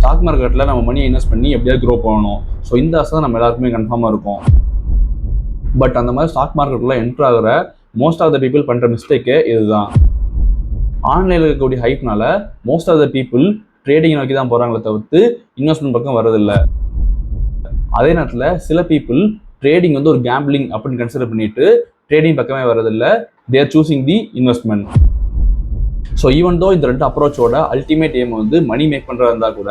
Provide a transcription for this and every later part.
Stock மார்க்கெட்டில் நம்ம மணியை இன்வெஸ்ட் பண்ணி எப்படியாவது க்ரோ பண்ணணும். ஸோ இந்த ஆசை தான் நம்ம எல்லாருக்குமே கன்ஃபார்மாக இருக்கும். பட் அந்த மாதிரி ஸ்டாக் மார்க்கெட்டில் என்ட்ரு ஆகிற மோஸ்ட் ஆஃப் த பீப்புள் பண்ணுற மிஸ்டேக்கே இதுதான். ஆன்லைனில் இருக்கக்கூடிய ஹைப்னால most of the people trading நோக்கி தான் போகிறாங்களே தவிர்த்து இன்வெஸ்ட்மெண்ட் பக்கம் வரதில்லை. அதே நேரத்தில் சில பீப்புள் ட்ரேடிங் வந்து ஒரு கேம்பிளிங் அப்படின்னு கன்சிடர் பண்ணிட்டு ட்ரேடிங் பக்கமே வரதில்லை. They are choosing the investment. So even though இந்த ரெண்டு அப்ரோச்சோட அல்டிமேட் எய்ம் வந்து மணி மேக் பண்ணுறதா இருந்தால் கூட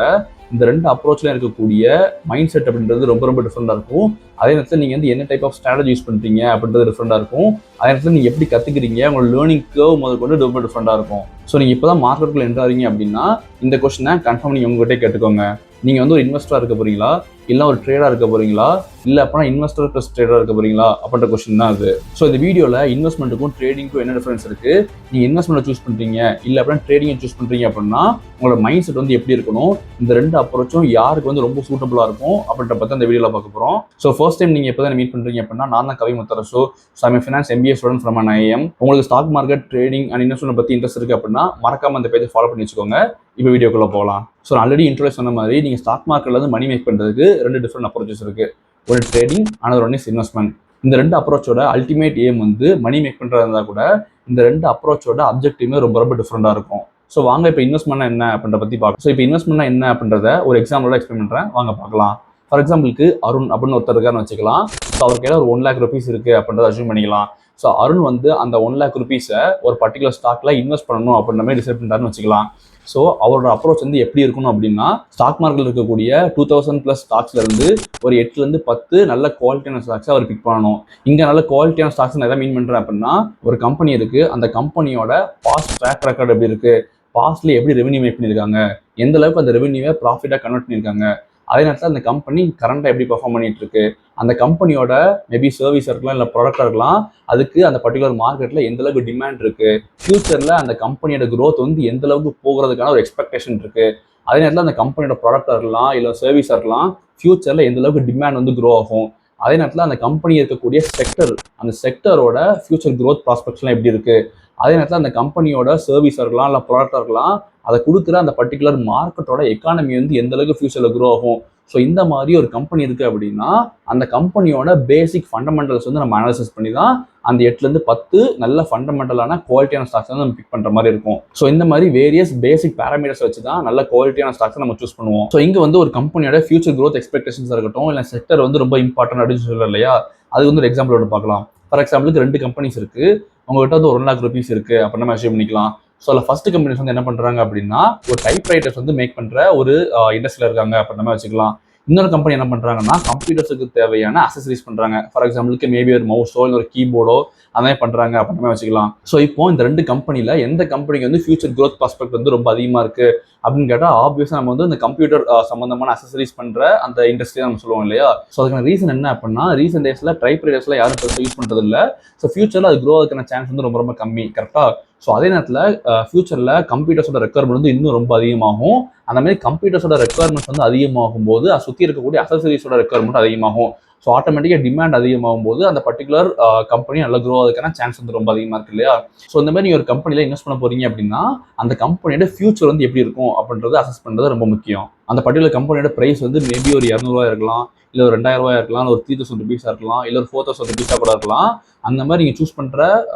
இந்த ரெண்டு அப்ரோச்சில் இருக்கக்கூடிய மைண்ட் செட் அப்படின்றது ரொம்ப ரொம்ப டிஃப்ரெண்டாக இருக்கும். அதே நேரத்தில் நீங்கள் வந்து என்ன டைப் ஆஃப் ஸ்ட்ராட்டஜி யூஸ் பண்ணுறீங்க அப்படின்றது டிஃப்ரெண்டாக இருக்கும். அதே நேரத்தில் நீங்கள் எப்படி கற்றுக்கிறீங்க, உங்களோட லேர்னிங் கர்வ் முதல் கொண்டு ரொம்ப டிஃப்ரெண்டாக இருக்கும். ஸோ நீங்கள் இப்போ தான் மார்க்கெட்டுக்குள்ள என்ட்ராறீங்க அப்படின்னா இந்த கொஸ்டினை கன்ஃபார்ம் நீங்கள் உங்கள்கிட்ட கேட்டுக்கோங்க. நீங்கள் வந்து ஒரு இன்வெஸ்டராக இருக்க போகிறீங்களா, இல்லை ஒரு ட்ரேடாக இருக்க போகிறீங்களா, இல்லை அப்படின்னா இன்வெஸ்டர் ப்ளஸ் ட்ரேடாக இருக்க போகிறீங்களா அப்படின்ற கொஸ்டின் தான் அது. ஸோ இந்த வீடியோவில் இன்வெஸ்ட்மெண்ட்டுக்கும் ட்ரேடிங்க்கும் என்ன டிஃபரன்ஸ் இருக்குது, நீங்கள் இன்வெஸ்ட்மெண்ட்டை சூஸ் பண்ணுறீங்க இல்லை அப்படின்னா ட்ரேடிங்கை சூஸ் பண்ணுறீங்க அப்படின்னா உங்களோட மைண்ட் செட் வந்து எப்படி இருக்கணும், இந்த ரெண்டு அப்ரோச்சும் யாருக்கு வந்து ரொம்ப சூட்டபுளாக இருக்கும் அப்படின்ற பற்றி அந்த வீடியோவில் பார்க்க போகிறோம். ஸோ ஃபர்ஸ்ட் டைம் நீங்கள் எப்போ தான் மீட் பண்ணுறீங்க அப்படின்னா நான் தான் Kavi Mutharasu. So I'm finance MBA student from IIM. உங்களுக்கு stock market, trading and investment பற்றி இன்ட்ரெஸ்ட் இருக்குது அப்படின்னா மறக்காம அந்த பேஜை ஃபாலோ பண்ணி வச்சுக்கோங்க. இப்போ வீடியோக்குள்ளே போகலாம். ஸோ ஆல்ரெடி இன்ட்ரோடியூஸ் சொன்ன மாதிரி நீங்கள் ஸ்டாக் மார்க்கெட்டில் வந்து மணி மேக் பண்ணுறதுக்கு ரெண்டு டிஃப்ரெண்ட் அப்ரோச்சஸ் இருக்குது. ஒரு trading, another one is investment. இந்த ரெண்டு அப்ரோச்சோட அல்டிமேட் எய்ம் வந்து மணி மேக் பண்ணுறதா இருந்தால் கூட இந்த ரெண்டு அப்ரோச்சோட அப்ஜெக்டிவ்மே ரொம்ப ரொம்ப டிஃப்ரெண்டாக இருக்கும். ஸோ வாங்க இப்போ இன்வெஸ்ட்மெண்ட் என்ன அப்படின்றத பற்றி பார்க்கலாம். ஸோ இப்போ இன்வெஸ்ட்மெண்ட் என்ன அப்படின்றத ஒரு எக்ஸாம்பிளோட எக்ஸ்பிளைன் பண்ணுறேன், வாங்க பார்க்கலாம். ஃபார் எக்ஸாம்பிளுக்கு அருண் அப்படின்னு ஒருத்தர் இருக்காருன்னு வச்சுக்கலாம். ஸோ அவர் கையில் ஒரு 1 lakh rupees இருக்குது அப்படின்றத அஸ்யூம் பண்ணிக்கலாம். ஸோ அருண் வந்து அந்த 1 lakh rupees ஒரு பர்டிகுலர் ஸ்டாக்ல இன்வெஸ்ட் பண்ணணும் அப்படின்ற மாதிரி டிசைட் பண்ணிட்டாருன்னு வச்சுக்கலாம். ஸோ அவரோட அப்ரோச் வந்து எப்படி இருக்கணும் அப்படின்னா, ஸ்டாக் மார்க்கெட்டில் இருக்கக்கூடிய 2000+ ஸ்டாக்ஸ்ல இருந்து ஒரு 8 to 10 நல்ல குவாலிட்டியான ஸ்டாக்ஸை அவர் பிக் பண்ணணும். இங்கே நல்ல குவாலிட்டியான ஸ்டாக்ஸ் நான் எதை மீன் பண்ணுறேன் அப்படின்னா, ஒரு கம்பெனி இருக்குது, அந்த கம்பெனியோட பாஸ்ட் ட்ராக் ரெக்கார்டு எப்படி இருக்குது, பாஸ்ட்ல எப்படி ரெவன்யூ மேக் பண்ணியிருக்காங்க, எந்த அளவுக்கு அந்த ரெவன்யூவை ப்ராஃபிட்டாக கன்வெர்ட் பண்ணியிருக்காங்க, அதே நேரத்தில் அந்த கம்பெனி கரண்டாக எப்படி பெர்ஃபார்ம் பண்ணிட்டு இருக்கு, அந்த கம்பெனியோட மேபி சர்வீஸாக இருக்கலாம் இல்லை ப்ராடக்டாக இருக்கலாம், அதுக்கு அந்த பர்டிகுலர் மார்க்கெட்டில் எந்த அளவுக்கு டிமாண்ட் இருக்கு, ஃபியூச்சரில் அந்த கம்பெனியோட க்ரோத் வந்து எந்த அளவுக்கு போகிறதுக்கான ஒரு எக்ஸ்பெக்டேஷன் இருக்கு, அதே நேரத்தில் அந்த கம்பெனியோட ப்ராடக்டாக இருக்கலாம் இல்லை சர்வீஸாக இருக்கலாம், ஃபியூச்சரில் எந்த அளவுக்கு டிமாண்ட் வந்து க்ரோ ஆகும், அதே நேரத்தில் அந்த கம்பெனி இருக்கக்கூடிய செக்டர், அந்த செக்டரோட ஃபியூச்சர் க்ரோத் ப்ராஸ்பெக்ட்ஸ்லாம் எப்படி இருக்கு, அதே நேரத்தில் அந்த கம்பெனியோட சர்வீஸாக இருக்கலாம் இல்லை ப்ராடக்டாக இருக்கலாம், அதை கொடுக்குற அந்த பர்டிகுலர் மார்க்கெட்டோட எக்கானமி வந்து எந்த அளவுக்கு ஃபியூச்சரில் க்ரோ ஆகும். ஸோ இந்த மாதிரி ஒரு கம்பெனி இருக்குது அப்படின்னா அந்த கம்பெனியோட பேசிக் ஃபண்டமெண்டல்ஸ் வந்து நம்ம அனாலிசிஸ் பண்ணி தான் அந்த 8 to 10 நல்ல ஃபண்டமெண்டலான குவாலிட்டியான ஸ்டாக்ஸ் வந்து நம்ம பிக் பண்ணுற மாதிரி இருக்கும். ஸோ இந்த மாதிரி வேரியஸ் பேசிக் பேராமீட்டர்ஸ் வச்சு தான் நல்ல குவாலிட்டியான ஸ்டாக்ஸை நம்ம சூஸ் பண்ணுவோம். ஸோ இங்கே வந்து ஒரு கம்பெனியோட ஃபியூச்சர் க்ரோத் எக்ஸ்பெக்டேஷன்ஸ் இருக்கட்டும் இல்லை செக்டர் வந்து ரொம்ப இம்பார்ட்டன்ட் அப்படின்னு சொல்கிறோம் இல்லையா, அது வந்து ஒரு எக்ஸாம்பிளோட பார்க்கலாம். ஃபார் எக்ஸாம்பிளுக்கு 2 கம்பெனிஸ் இருக்குது, உங்கள்கிட்ட வந்து 1 lakh rupees இருக்குது அப்படின்னு நம்ம அச்சீவ் பண்ணிக்கலாம். ஸோ அதில் ஃபர்ஸ்ட் கம்பெனிஸ் வந்து என்ன பண்ணுறாங்க அப்படின்னா ஒரு டைப்ரைட்டர்ஸ் வந்து மேக் பண்ணுற ஒரு இண்டஸ்ட்ரியில் இருக்காங்க அப்படின்னு வச்சுக்கலாம். இன்னொரு கம்பெனி என்ன பண்ணுறாங்கன்னா கம்ப்யூட்டர்ஸுக்கு தேவையான அக்சசரிஸ் பண்ணுறாங்க. ஃபார் எக்ஸாம்பிளுக்கு மேபி ஒரு மவுஸோ இல்லை ஒரு கீபோர்டோ அதே பண்ணுறாங்க அப்படின்னு வச்சுக்கலாம். ஸோ இப்போ இந்த 2 கம்பெனியில் எந்த கம்பெனிக்கு வந்து ஃபியூச்சர் க்ரோத் ப்ராஸ்பெக்ட் வந்து ரொம்ப அதிகமாக இருக்குது அப்படின்னு கேட்டால் ஆப்வியஸாக நம்ம வந்து இந்த கம்ப்யூட்டர் சம்மந்தமான அக்சசரிஸ் பண்ணுற அந்த இண்டஸ்ட்ரியை நம்ம சொல்லுவோம் இல்லையா. ஸோ அதுக்கான ரீசன் என்ன அப்படின்னா ரீசெண்ட் டேஸில் டைப்ரைட்டர்ஸ்லாம் யாரும் பெருசாக யூஸ் பண்ணுறது இல்லை. ஸோ ஃபியூச்சரில் அது க்ரோ ஆகிறதுக்கான சான்ஸ் வந்து ரொம்ப ரொம்ப கம்மி, கரெக்டாக. ஸோ அதே நேரத்தில் ஃபியூச்சரில் கம்ப்யூட்டர்ஸோட ரெக்குவயர்மெண்ட் வந்து இன்னும் ரொம்ப அதிகமாகும். அந்த மாதிரி கம்ப்யூட்டர்ஸோட ரெக்குவயர்மெண்ட்ஸ் வந்து அதிகமாகும் போது அதை சுற்றி இருக்கக்கூடிய அக்சசரிஸோட ரெக்குவயர்மெண்ட் அதிகமாகும். ஸோ ஆட்டோமேட்டிக்காக டிமாண்ட் அதிகமாகும் போது அந்த பர்டிகுலர் கம்பெனி நல்லா க்ரோ ஆகிறதுக்கான சான்ஸ் வந்து ரொம்ப அதிகமாக இருக்கு இல்லையா. ஸோ இந்த மாதிரி நீங்கள் ஒரு கம்பெனியில் இன்வெஸ்ட் பண்ண போறீங்க அப்படின்னா அந்த கம்பெனியோட ஃபியூச்சர் வந்து எப்படி இருக்கும் அப்படின்றத அசஸ் பண்ணுறது ரொம்ப முக்கியம். அந்த பர்டிகுலர் கம்பெனியோட ப்ரைஸ் வந்து மேபி ஒரு 200 ரூபா இருக்கலாம், இல்லை ஒரு 2000 ரூபா இருக்கலாம், ஒரு 3000 rupees இருக்கலாம், இல்லை ஒரு 4000 rupees கூட இருக்கலாம். அந்த மாதிரி நீங்கள் சூஸ் பண்ணுற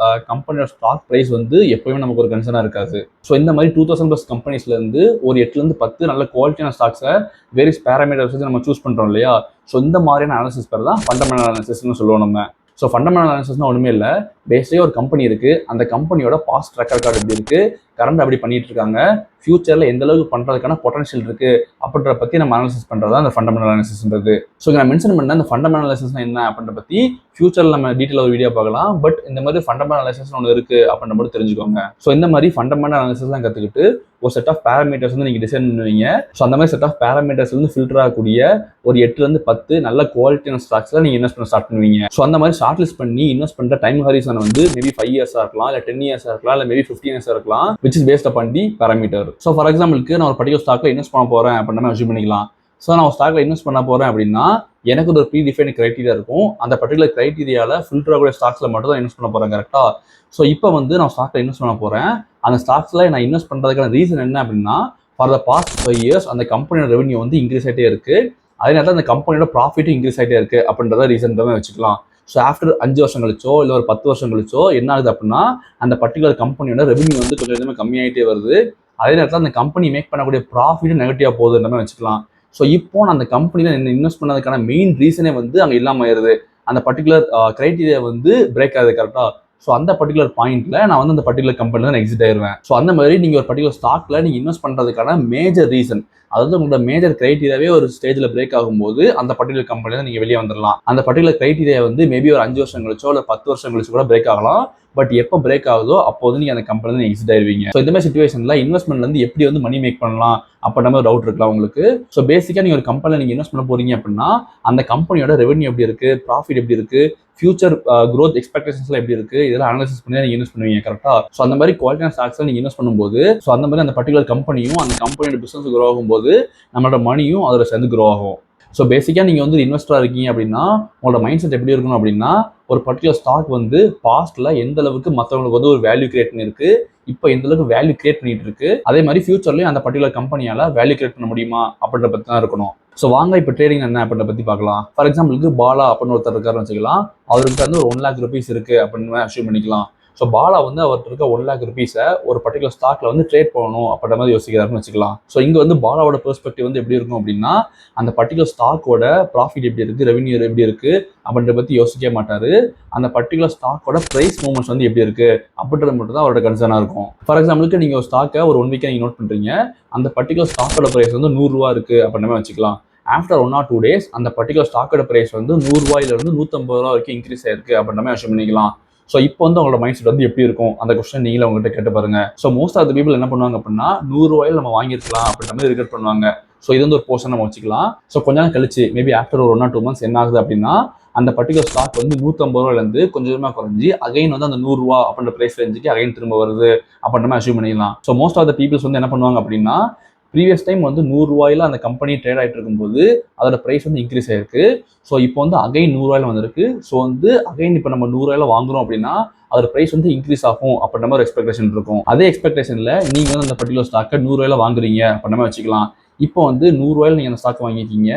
கம்பெனியோட ஸ்டாக் ப்ரைஸ் வந்து எப்போயுமே நமக்கு ஒரு கன்சர்னாக இருக்காது. ஸோ இந்த மாதிரி 2000+ கம்பெனிஸ்லேருந்து ஒரு 8 to 10 நல்ல குவாலிட்டியான ஸ்டாக்ஸை வேரியஸ் பேராமீட்டர்ஸ் வச்சு நம்ம சூஸ் பண்ணுறோம் இல்லையா. ஸோ இந்த மாதிரியான அனாலிசிஸ் பேர் தான் ஃபண்டமெண்டல் அனாலிசிஸ்னு சொல்லுவோம் நம்ம. ஸோ ஃபண்டமெண்டல் அனாலிசிஸ்னால் ஒன்றுமே இல்லை, பேசிக்காக ஒரு கம்பெனி இருக்குது, அந்த கம்பெனியோட பாஸ்ட் ட்ராக் ரெக்கார்டு எப்படி இருக்குது, கரண்ட் அப்படி பண்ணிட்டு இருக்காங்க, ஃபியூச்சரில் எந்த அளவுக்கு பண்ணுறதுக்கான பொட்டன்ஷியல் இருக்குது அப்படின்ற பற்றி நம்ம அனாலிசிஸ் பண்ணுறது தான் அந்த ஃபண்டமெண்டல் அனாலிசிஸ்ன்றது. ஸோ நான் மென்ஷன் பண்ண அந்த ஃபண்டமெண்டல் அனாலிசிஸ்னா என்ன அப்படின்ற பற்றி ஃபியூச்சரில் நம்ம டீட்டெயில் ஒரு வீடியோ பார்க்கலாம். பட் இந்த மாதிரி ஃபண்டமெண்டல் அனாலிசிஸ் ஒன்று இருக்குது அப்படின்ற மட்டும் தெரிஞ்சுக்கோங்க. ஸோ இந்த மாதிரி ஃபண்டமெண்டல் அனாலிசிஸ்லாம் கற்றுக்கிட்டு ஒரு செட் ஆஃப் பேராமீட்டர்ஸ் வந்து நீங்கள் டிசைன் பண்ணுவீங்க. ஸோ அந்த மாதிரி செட் ஆஃப் பேராமீட்டர்ஸ் வந்து ஃபில்டர் ஆகக்கூடிய ஒரு 8 to 10 நல்ல குவாலிட்டியான ஸ்டாக்ஸில் நீங்கள் இன்வெஸ்ட் பண்ண ஸ்டார்ட் பண்ணுவீங்க. ஸோ அந்த மாதிரி ஷார்ட் லிஸ்ட் பண்ணி இன்வெஸ்ட் பண்ணுற டைம் ஹாரிசன் வந்து மேபி 5 years இருக்கலாம், இல்லை 10 years இருக்கலாம், இல்லை மேபி 15 years இருக்கலாம், which is based upon the parameter. So for எக்ஸாம்பிளுக்கு நான் ஒரு பர்டிகுலர் ஸ்டாக்ல இன்வெஸ்ட் பண்ண போகிறேன் அப்படின்னு அஸ்யூம் பண்ணிக்கலாம். ஸோ நான் ஒரு ஸ்டாக்ல இன்வெஸ்ட் பண்ண போகிறேன் அப்படின்னா எனக்கு ஒரு ப்ரீ டிஃபைன் கிரைட்டீரியா இருக்கும். அந்த பர்டிகுலர் கிரைட்டீரியாவில் ஃபில்டர் ஆகக்கூடிய ஸ்டாக்ஸில் மட்டும் தான் இன்வெஸ்ட் பண்ண போகிறேன், கரெக்டாக. ஸோ இப்போ வந்து நான் ஸ்டாக்ல இன்வெஸ்ட் பண்ண போகிறேன். அந்த ஸ்டாக்ஸில் நான் இன்வெஸ்ட் பண்ணுறதுக்கான ரீசன் என்ன அப்படின்னா ஃபார் த பாஸ்ட் 5 years அந்த கம்பெனியோட ரெவன்யூ வந்து இன்க்ரீஸ் ஆகிட்டே இருக்கு. அதே நேரத்தில் அந்த கம்பெனியோட ப்ராஃபிட்டும் இன்க்ரீஸ் ஆகிட்டே இருக்கு அப்படின்றத ரீசன்டாக வச்சுக்கலாம். ஸோ ஆஃப்டர் 5 வருஷம் கழிச்சோ இல்லை ஒரு 10 வருஷம் கழிச்சோ என்ன ஆகுது அப்படின்னா அந்த பர்டிகுலர் கம்பெனியோட ரெவன்யூ வந்து கொஞ்சம் கொஞ்சமாக கம்மியாகிட்டே வருது. அதே நேரத்தில் அந்த கம்பெனி மேக் பண்ணக்கூடிய ப்ராஃபிட்டும் நெகட்டிவாக போகுதுன்ற மாதிரி வச்சுக்கலாம். ஸோ இப்போ நான் அந்த கம்பெனியில் இன்வெஸ்ட் பண்ணதுக்கான மெயின் ரீசனே வந்து அங்கே இல்லாமல் ஆயிடுது. அந்த பர்டிகுலர் கிரைட்டீரியா வந்து பிரேக் ஆகுது கரெக்டாக. ஸோ அந்த பர்டிகுலர் பாயிண்ட்ல நான் வந்து அந்த பர்டிகுலர் கம்பெனியில் நான் எக்ஸிட் ஆயிடுவேன். ஸோ அந்த மாதிரி நீங்கள் ஒரு பர்டிகுலர் ஸ்டாக்ல நீங்கள் இன்வெஸ்ட் பண்ணுறதுக்கான மேஜர் ரீசன், அதாவது உங்களோட மேஜர் கிரைட்டீரியாவே ஒரு ஸ்டேஜில் பிரேக் ஆகும்போது அந்த பர்டிகுலர் கம்பெனியில் நீங்கள் வெளியே வந்துடலாம். அந்த பர்டிகுலர் கிரைட்டீரியா வந்து மேபி ஒரு 5 வருஷம் கழிச்சோ இல்லை 10 வருஷம் கழிச்சு கூட பிரேக் ஆகலாம். பட் எப்போ பிரேக் ஆகுதோ அப்போது நீங்கள் அந்த கம்பெனியில் எக்ஸிட் ஆயிருவீங்க. ஸோ இந்த மாதிரி சிச்சுவேஷனில் இன்வெஸ்ட்மெண்ட்லேருந்து எப்படி வந்து மணி மேக் பண்ணலாம் அப்படின்ற மாதிரி டவுட் இருக்கலாம் உங்களுக்கு. ஸோ பேசிக்காக நீங்கள் ஒரு கம்பெனியில் நீங்கள் இன்வெஸ்ட் பண்ண போறீங்க அப்படின்னா அந்த கம்பெனியோட ரெவன்யூ எப்படி இருக்கு, ப்ராஃபிட் எப்படி இருக்கு, ஃபியூச்சர் growth எக்ஸ்பெக்டேஷன்ஸ்லாம் எப்படி இருக்கு, இதெல்லாம் அனாலிசிஸ் பண்ணி நீங்கள் இன்வெஸ்ட் பண்ணுவீங்க கரெக்டா. ஸோ அந்த மாதிரி குவாலிட்டியான ஸ்டாக்ஸ்ல நீங்கள் இன்வெஸ்ட் பண்ணும்போது ஸோ அந்த மாதிரி அந்த பர்டிகுலர் கம்பெனியும் அந்த கம்பெனியோட பிசினஸ் க்ரோ ஆகும்போது நம்மளோட மணியும் அதோட சேர்ந்து க்ரோ ஆகும். ஸோ பேசிக்காக நீங்கள் வந்து இன்வெஸ்டராக இருக்கீங்க அப்படின்னா உங்களோட மைண்ட் செட் எப்படி இருக்கணும் அப்படின்னா ஒரு பர்டிகுலர் ஸ்டாக் வந்து பாஸ்ட்ல எந்த அளவுக்கு மற்றவங்களுக்கு வந்து ஒரு வேல்யூ கிரியேட் பண்ணிருக்கு, இப்போ எந்த அளவுக்கு வேல்யூ கிரியேட் பண்ணிட்டு இருக்கு, அதே மாதிரி ஃபியூச்சர்லயும் அந்த பர்டிகுலர் கம்பெனியால வேல்யூ கிரியேட் பண்ண முடியுமா அப்படின்ற பத்தி தான் இருக்கணும். ஸோ வாங்க இப்போ ட்ரேடிங் என்ன அப்படின்ற பத்தி பார்க்கலாம். ஃபார் எக்ஸாம்பிளுக்கு பாலா அப்படின்னு ஒருத்தர் இருக்காருன்னு வச்சுக்கலாம். அவருக்கு வந்து ஒரு 1 lakh rupees இருக்கு அப்படின்னு அஷ்யூம் பண்ணிக்கலாம். ஸோ பாலா வந்து அவர்கிட்ட இருக்க 1 lakh rupees ஒரு பர்டிகுலர் ஸ்டாக்ல வந்து ட்ரேட் பண்ணணும் அப்படின்ற மாதிரி யோசிக்கிறாருன்னு வச்சுக்கலாம். ஸோ இங்க வந்து பாலாவோட பெர்ஸ்பெக்டிவ் வந்து எப்படி இருக்கும் அப்படின்னா அந்த பர்டிகுலர் ஸ்டாக்கோட ப்ராஃபிட் எப்படி இருக்கு, ரெவன்யூ எப்படி இருக்கு அப்படின்ற பத்தி யோசிக்க மாட்டாரு. அந்த பர்டிகுலர் ஸ்டாக்கோட பிரைஸ் மூவ்மெண்ட்ஸ் வந்து எப்படி இருக்கு அப்படின்றது மட்டும் தான் அவரோட கன்சர்னா இருக்கும். ஃபார் எக்ஸாம்பிளுக்கு நீங்க ஒரு ஸ்டாக்கை ஒரு 1 வீக்கா நீங்க நோட் பண்றீங்க, அந்த பர்டிகுலர் ஸ்டாக்கோட பிரைஸ் வந்து 100 ரூபா இருக்கு அப்படின்ற மாதிரி வச்சுக்கலாம். ஆஃப்டர் 1 or 2 days அந்த பர்டிகுலர் ஸ்டாக்கோட பிரைஸ் வந்து 100 ரூபாயிலிருந்து 150 ரூபா வரைக்கும் இன்க்ரீஸ் ஆயிருக்கு அப்படின்ற மாதிரி அஷ்யூம் பண்ணிக்கலாம். ஸோ இப்போ வந்து உங்களோட மைண்ட் செட் வந்து எப்படி இருக்கும் அந்த கொஸ்டின் நீங்களே உங்ககிட்ட கேட்டு பாருங்க. So most of the people என்ன பண்ணுவாங்க அப்படின்னா 100 ரூபாயில் நம்ம வாங்கிருக்கலாம் அப்படின்ற மாதிரி ரிகட் பண்ணுவாங்க. ஸோ இது வந்து ஒரு போர்ஷன் நம்ம வச்சுக்கலாம். ஸோ கொஞ்ச நாள் கழிச்சு மேபி ஆஃப்டர் ஒரு 1 or 2 months என்ன ஆகுது அப்படின்னா அந்த பர்டிகுலர் ஸ்டாக் வந்து 150 ரூபாயிலேருந்து கொஞ்சமாக குறைஞ்சி அகைன் வந்து அந்த 100 ரூபா அப்படின்ற பிரைஸ் ரேஞ்சுக்கு அகைன் திரும்ப வருது அப்படின்ற மாதிரி அஷ்யூம் பண்ணிடலாம். So most of the peoples வந்து என்ன பண்ணுவாங்க அப்படின்னா ப்ரீவியஸ் டைம் வந்து 100 ரூபாயில அந்த கம்பெனி ட்ரேட் ஆகிட்டு இருக்கும்போது அதோட ப்ரைஸ் வந்து இன்க்ரீஸ் ஆயிருக்கு. ஸோ இப்போ வந்து அகைன் 100 ரூபாயில வந்திருக்கு. ஸோ வந்து அகைன் இப்போ நம்ம 100 ரூபாயில வாங்குறோம் அப்படின்னா அதோட ப்ரைஸ் வந்து இன்க்ரீஸ் ஆகும் அப்படின்ற மாதிரி ஒரு எக்ஸ்பெக்டேஷன் இருக்கும். அதே எக்ஸ்பெக்டேஷன்ல நீங்க வந்து அந்த பர்டிகுலர் ஸ்டாக்கை 100 ரூபாயில வாங்குறீங்க அப்படின்ற மாதிரி வச்சுக்கலாம். இப்போ வந்து 100 ரூபாயில நீங்க அந்த ஸ்டாக் வாங்கிருக்கீங்க,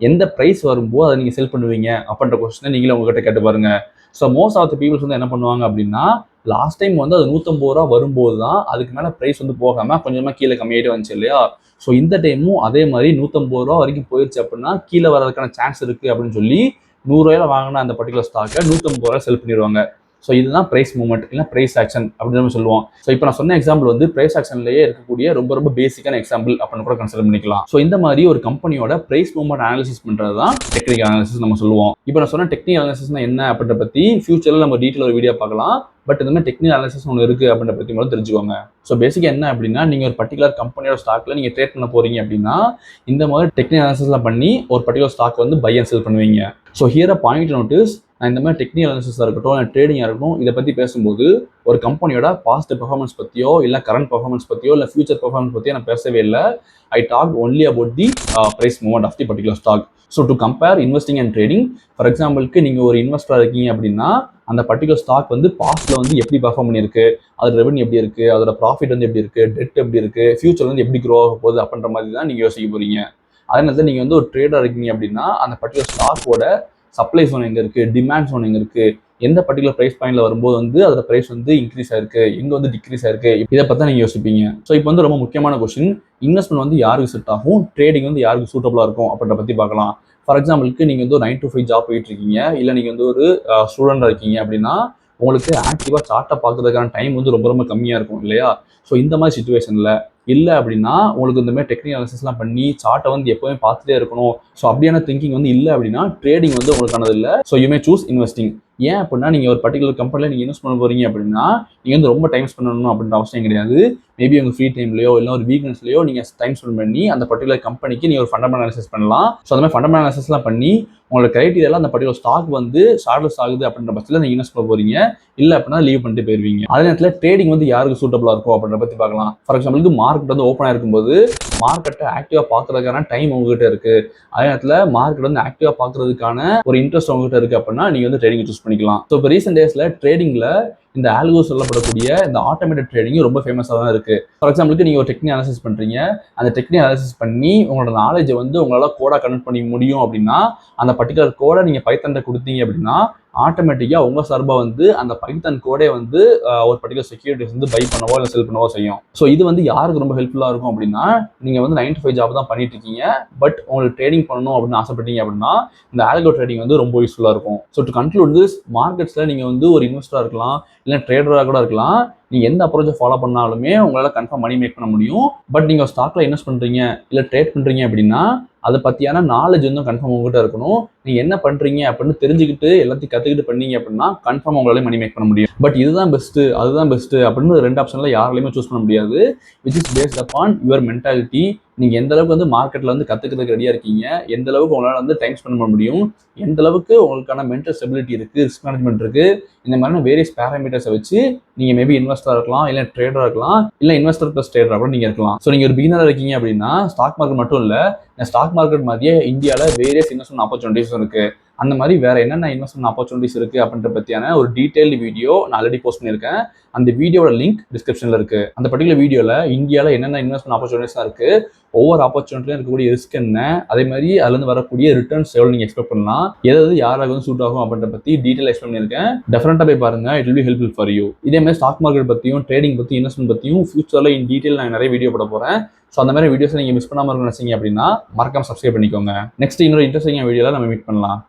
எந்த ப்ரைஸ் வரும்போது அதை நீங்க செல் பண்ணுவீங்க அப்படின்ற கொஸ்டினை நீங்களே உங்ககிட்ட கேட்டு பாருங்க. So most of the peoples வந்து என்ன பண்ணுவாங்க அப்படின்னா லாஸ்ட் டைம் வந்து அது 150 ரூபா வரும்போது தான் அதுக்கு மேலே ப்ரைஸ் வந்து போகாம கொஞ்சமா கீழே கம்மியாயிட்டு வந்துச்சு இல்லையா. ஸோ இந்த டைமும் அதே மாதிரி 150 ரூபா வரைக்கும் போயிடுச்சு அப்படின்னா கீழே வரதுக்கான சான்ஸ் இருக்கு அப்படின்னு சொல்லி 100 ரூபாயில வாங்கின அந்த பர்டிகுலர் ஸ்டாக்கை 150 ரூபாய் செல் பண்ணிடுவாங்க. ஸோ இதுதான் பிரைஸ் மூவ்மெண்ட் இல்லை பிரைஸ் ஆக்ஷன் அப்படின்னு நம்ம சொல்லுவோம். ஸோ இப்போ நான் சொன்ன எக்ஸாம்பிள் வந்து பிரைஸ் ஆக்ஷன்லேயே இருக்கக்கூடிய ரொம்ப பேசிக்கான எக்ஸாம்பிள் அப்படின்னு கூட கன்சிடர் பண்ணிக்கலாம். ஸோ இந்த மாதிரி ஒரு கம்பெனியோட பிரைஸ் மூவ்மெண்ட் அனாலிசிஸ் பண்ணுறது தான் டெக்னிக்கல் அனாலிசிஸ் நம்ம சொல்லுவோம். இப்போ நான் சொன்ன டெக்னிக்கல் அனாலிசிஸ்னா என்ன அப்படின்ற பற்றி ஃபியூச்சரில் நம்ம டீட்டெயில் ஒரு வீடியோ பார்க்கலாம். பட் இந்த மாதிரி டெக்னிக்கல் அனாலிசிஸ் ஒன்று இருக்குது அப்படின்ற பற்றி மட்டும் தெரிஞ்சுக்கோங்க. ஸோ பேசிக்காக என்ன அப்படின்னா நீங்கள் ஒரு பர்டிகுலர் கம்பெனியோட ஸ்டாக்ல நீங்கள் ட்ரேட் பண்ண போறீங்க அப்படின்னா இந்த மாதிரி டெக்னிக்கல் அனாலிசிஸ்லாம் பண்ணி ஒரு பர்டிகுலர் ஸ்டாக் வந்து பை அண்ட் செல் பண்ணுவீங்க. ஸோ ஹியர் பாயிண்ட் நோட்டீஸ், நான் இந்த மாதிரி டெக்னிக்கல் அனாலிசிஸாக இருக்கட்டும் இல்லை ட்ரேடிங்காக இருக்கட்டும் இதை பற்றி பேசும்போது ஒரு கம்பெனியோட பாஸ்ட் பெர்ஃபார்மன்ஸ் பற்றியோ இல்லை கரண்ட் பெர்ஃபார்மன்ஸ் பற்றியோ இல்லை ஃபியூச்சர் பெர்ஃபார்மன்ஸ் பற்றியோ நான் பேசவே இல்லை. I talk only about the price movement of the particular stock. So to compare investing and trading, for எக்ஸாம்பிளுக்கு நீங்கள் ஒரு இன்வெஸ்டராக இருக்கீங்க அப்படின்னா அந்த பர்டிகுலர் ஸ்டாக் வந்து பாஸ்ட்ல வந்து எப்படி பெர்ஃபார்ம் பண்ணியிருக்கு, அதோட ரெவன்யூ எப்படி இருக்கு, அதோட ப்ராஃபிட் வந்து எப்படி இருக்கு, டெட் எப்படி இருக்கு, ஃபியூச்சர் வந்து எப்படி க்ரோ ஆக போகுது அப்படின்ற மாதிரி தான் நீங்கள் யோசிக்க போறீங்க. அதே நேரத்தில் நீங்கள் வந்து ஒரு ட்ரேடராக இருக்கீங்க அப்படின்னா அந்த பர்டிகுலர் ஸ்டாக்கோட சப்ளை ஜோன் எங்கே இருக்குது, டிமாண்ட் ஜோன் எங்கே இருக்குது, எந்த பர்டிகுலர் ப்ரைஸ் பாயிண்ட்ல வரும்போது வந்து அதோட ப்ரைஸ் வந்து இன்க்ரீஸ் ஆயிருக்கு, எங்கே வந்து டிக்ரீஸ் ஆயிருக்கு, இதை பற்றி நீங்கள் யோசிப்பீங்க. ஸோ இப்போ வந்து ரொம்ப முக்கியமான கொஸ்டின், இன்வெஸ்ட்மெண்ட் வந்து யாருக்கு செட் ஆகும், ட்ரேடிங் வந்து யாருக்கு சூட்டபுளாக இருக்கும் அப்படின்ற பற்றி பார்க்கலாம். ஃபார் எக்ஸாம்பிளுக்கு நீங்கள் வந்து ஒரு 9 to 5 ஜாப் போயிட்டு இருக்கீங்க, இல்லை நீங்கள் வந்து ஒரு ஸ்டூடெண்டாக இருக்கீங்க அப்படின்னா உங்களுக்கு ஆக்டிவாக சார்ட்டை பார்க்கறதுக்கான டைம் வந்து ரொம்ப கம்மியாக இருக்கும் இல்லையா. ஸோ இந்த மாதிரி சுச்சுவேஷனில் இல்லை அப்படின்னா உங்களுக்கு இந்த மாதிரி டெக்னிக்கல் அனாலிசிஸ்லாம் பண்ணி சார்ட்டை வந்து எப்போவுமே பார்த்துட்டே இருக்கணும். ஸோ அப்படியான திங்கிங் வந்து இல்லை அப்படின்னா ட்ரேடிங் வந்து உங்களுக்கானது இல்லை. So you may choose investing. ஏன் அப்படின்னா நீங்கள் ஒரு பர்டிகுலர் கம்பெனியில் நீங்கள் இன்வெஸ்ட் பண்ண போறீங்க அப்படின்னா நீங்கள் வந்து ரொம்ப டைம் ஸ்பெண்ட் பண்ணணும் அப்படின்ற அவசியம் கிடையாது. மேபி உங்கள் ஃப்ரீ டைம்லையோ இல்லை ஒரு வீக்னஸ்லையோ நீங்கள் டைம் ஸ்பெண்ட் பண்ணி அந்த பர்டிகுலர் கம்பெனிக்கு நீங்கள் ஒரு ஃபண்டமெண்டல் அனாலிசிஸ் பண்ணலாம். ஸோ அந்த மாதிரி ஃபண்டமெண்டல் அனாலிசிஸ்லாம் பண்ணி உங்களோட கிரைட்டீரியாலாம் அந்த பர்டிகுலர் ஸ்டாக் வந்து ஷார்ட்லெஸ் ஆகுது அப்படின்ற பட்சத்தில் நீங்கள் இன்வெஸ்ட் பண்ண போறீங்க, இல்லை அப்படின்னா லீவ் பண்ணிட்டு போயிருவீங்க. அதே நேரத்தில் ட்ரேடிங் வந்து யாருக்கு சூட்டபுளாக இருக்கும் அப்படின்ற பற்றி பார்க்கலாம். ஃபார் எக்ஸாம்பிளுக்கு மார்க்கெட் வந்து ஓப்பனாக இருக்கும்போது மார்க்கெட்டை ஆக்டிவாக பார்க்கறதுக்கான டைம் உங்ககிட்ட இருக்கு, அதே நேரத்தில் மார்க்கெட் வந்து ஆக்டிவாக பார்க்கறதுக்கான ஒரு இன்ட்ரெஸ்ட் உங்ககிட்ட இருக்கு அப்படின்னா நீங்க வந்து ட்ரேடிங் சூஸ் பண்ணிக்கலாம். ஸோ இப்போ ரீசெண்ட் டேஸ்ல ட்ரேடிங்ல இந்த ஆல்கோ சொல்லப்படக்கூடிய இந்த ஆட்டோமேட்டட் ட்ரேடிங் ரொம்ப ஃபேமஸாக தான் இருக்கு. ஃபார் எக்ஸாம்பிளுக்கு நீங்க ஒரு டெக்னிக் அனாலிசிஸ் பண்றீங்க, அந்த டெக்னிக் அனாலிசிஸ் பண்ணி உங்களோட நாலேஜை வந்து உங்களால கோடா கன்வெர்ட் பண்ணி முடியும் அப்படின்னா அந்த பர்டிகுலர் கோடை நீங்க பைத்தான்ல கொடுத்தீங்க அப்படின்னா ஆட்டோமேட்டிக்கா உங்க சார்பா வந்து அந்த பைத்தான் கோடே வந்து ஒரு பர்டிகுலர் செக்யூரிட்டிஸ் வந்து பை பண்ணவோ இல்லை செல் பண்ணவோ செய்யும். ஸோ இது வந்து யாருக்கு ரொம்ப ஹெல்ப்ஃபுல்லா இருக்கும் அப்படின்னா நீங்க வந்து 9 to 5 ஜாப் தான் பண்ணிட்டு இருக்கீங்க, பட் உங்களுக்கு ட்ரேடிங் பண்ணணும் அப்படின்னு ஆசைப்பட்டீங்க அப்படின்னா இந்த ஆல்கோ ட்ரேடிங் வந்து ரொம்ப யூஸ்ஃபுல்லா இருக்கும். ஸோ டு கன்க்ளூட் திஸ், மார்க்கெட்ஸ்ல நீங்க வந்து ஒரு இன்வெஸ்டரா இருக்கலாம், இல்லை ட்ரேடரா கூட இருக்கலாம். நீங்க எந்த அப்ரோச்சை ஃபாலோ பண்ணாலுமே உங்களால கன்ஃபார்ம் மணி மேக் பண்ண முடியும். பட் நீங்க ஸ்டாக்ல இன்வெஸ்ட் பண்றீங்க இல்லை ட்ரேட் பண்றீங்க அப்படின்னா அதை பத்தியான நாலேஜ் வந்து கன்ஃபார்ம் உங்ககிட்ட இருக்கணும். நீங்க என்ன பண்றீங்க அப்படின்னு தெரிஞ்சுக்கிட்டு எல்லாத்தையும் கத்துக்கிட்டு பண்ணீங்க அப்படின்னா கன்ஃபார்ம் உங்களால மணி மேக் பண்ண முடியும். பட் இதுதான் பெஸ்ட் அதுதான் பெஸ்ட் அப்படின்னு 2 ஆப்ஷன்ல யாராலையுமே சூஸ் பண்ண முடியாது. Which is based upon your mentality. நீங்க எந்த அளவுக்கு வந்து மார்க்கெட்ல வந்து கத்துக்கிறதுக்கு ரெடியா இருக்கீங்க, எந்த அளவுக்கு உங்களால வந்து டைம் ஸ்பெண்ட் பண்ண முடியும், எந்த அளவுக்கு உங்களுக்கான மென்டல் ஸ்டெபிலிட்டி இருக்கு, ரிஸ்க் மேனேஜ்மெண்ட் இருக்கு, இந்த மாதிரியான வேரியஸ் பேராமீட்டர்ஸை வச்சு நீங்க மேபி இன்வெஸ்டரா இருக்கலாம், இல்லை ட்ரேடரா இருக்கலாம், இல்லை இன்வெஸ்டர் பிளஸ் ட்ரேடரா கூட நீங்க இருக்கலாம். ஸோ நீங்க ஒரு பிகினரா இருக்கீங்க அப்படின்னா ஸ்டாக் மார்க்கெட் மட்டும் இல்ல, ஸ்டாக் மார்க்கெட் மாதிரியே இந்தியாவில் வேரியஸ் இன்வெஸ்ட்மெண்ட் ஆப்பர்ச்சுனிட்டிஸ் இருக்கு. அந்த மாதிரி வேற என்னென்ன இன்வெஸ்ட்மெண்ட் ஆப்பர்ச்சுனிட்டிஸ் இருக்கு அப்படின்ற பத்தியான ஒரு டீடைல் வீடியோ நான் ஆல்ரெடி போஸ்ட் பண்ணியிருக்கேன். அந்த வீடியோட லிங்க் டிஸ்கிரிப்ஷன்ல இருக்கு. அந்த பர்டிகுலர் வீடியோல இந்தியாவில் என்னென்ன இன்வெஸ்ட்மெண்ட் ஆப்பர்ச்சுனிட்டிஸ் இருக்கு, ஒவ்வொரு ஆப்பர்ச்சுனிட்டியும் இருக்கக்கூடிய ரிஸ்க் என்ன, அதே மாதிரி அதுல இருந்து வரக்கூடிய ரிட்டர்ன்ஸ் எவ்வளவு நீங்க எக்ஸ்பெக்ட் பண்ணலாம், எதாவது யாராவது வந்து சூட் ஆகும் அப்படின்ற பத்தி டீடைல் எக்ஸ்பிளைன் பண்ணியிருக்கேன். டெஃபினட்டா போய் பாருங்க, it will be helpful for you. இதே மாதிரி ஸ்டாக் மார்க்கெட் பத்தியும் ட்ரேடிங் பத்தி இன்வெஸ்ட்மெண்ட் பத்தியும் ஃபியூச்சர்ல இன் டீடைல் நான் நிறைய வீடியோ போட போறேன். ஸோ அந்த மாதிரி வீடியோஸ் நீங்க மிஸ் பண்ணாம இருக்கணும்னு நினைச்சீங்க அப்படின்னா மறக்காம சப்ஸ்கிரைப் பண்ணிக்கோங்க. நெக்ஸ்ட் இன்னொரு இன்ட்ரெஸ்டிங் வீடியோல நம்ம மீட் பண்ணலாம்.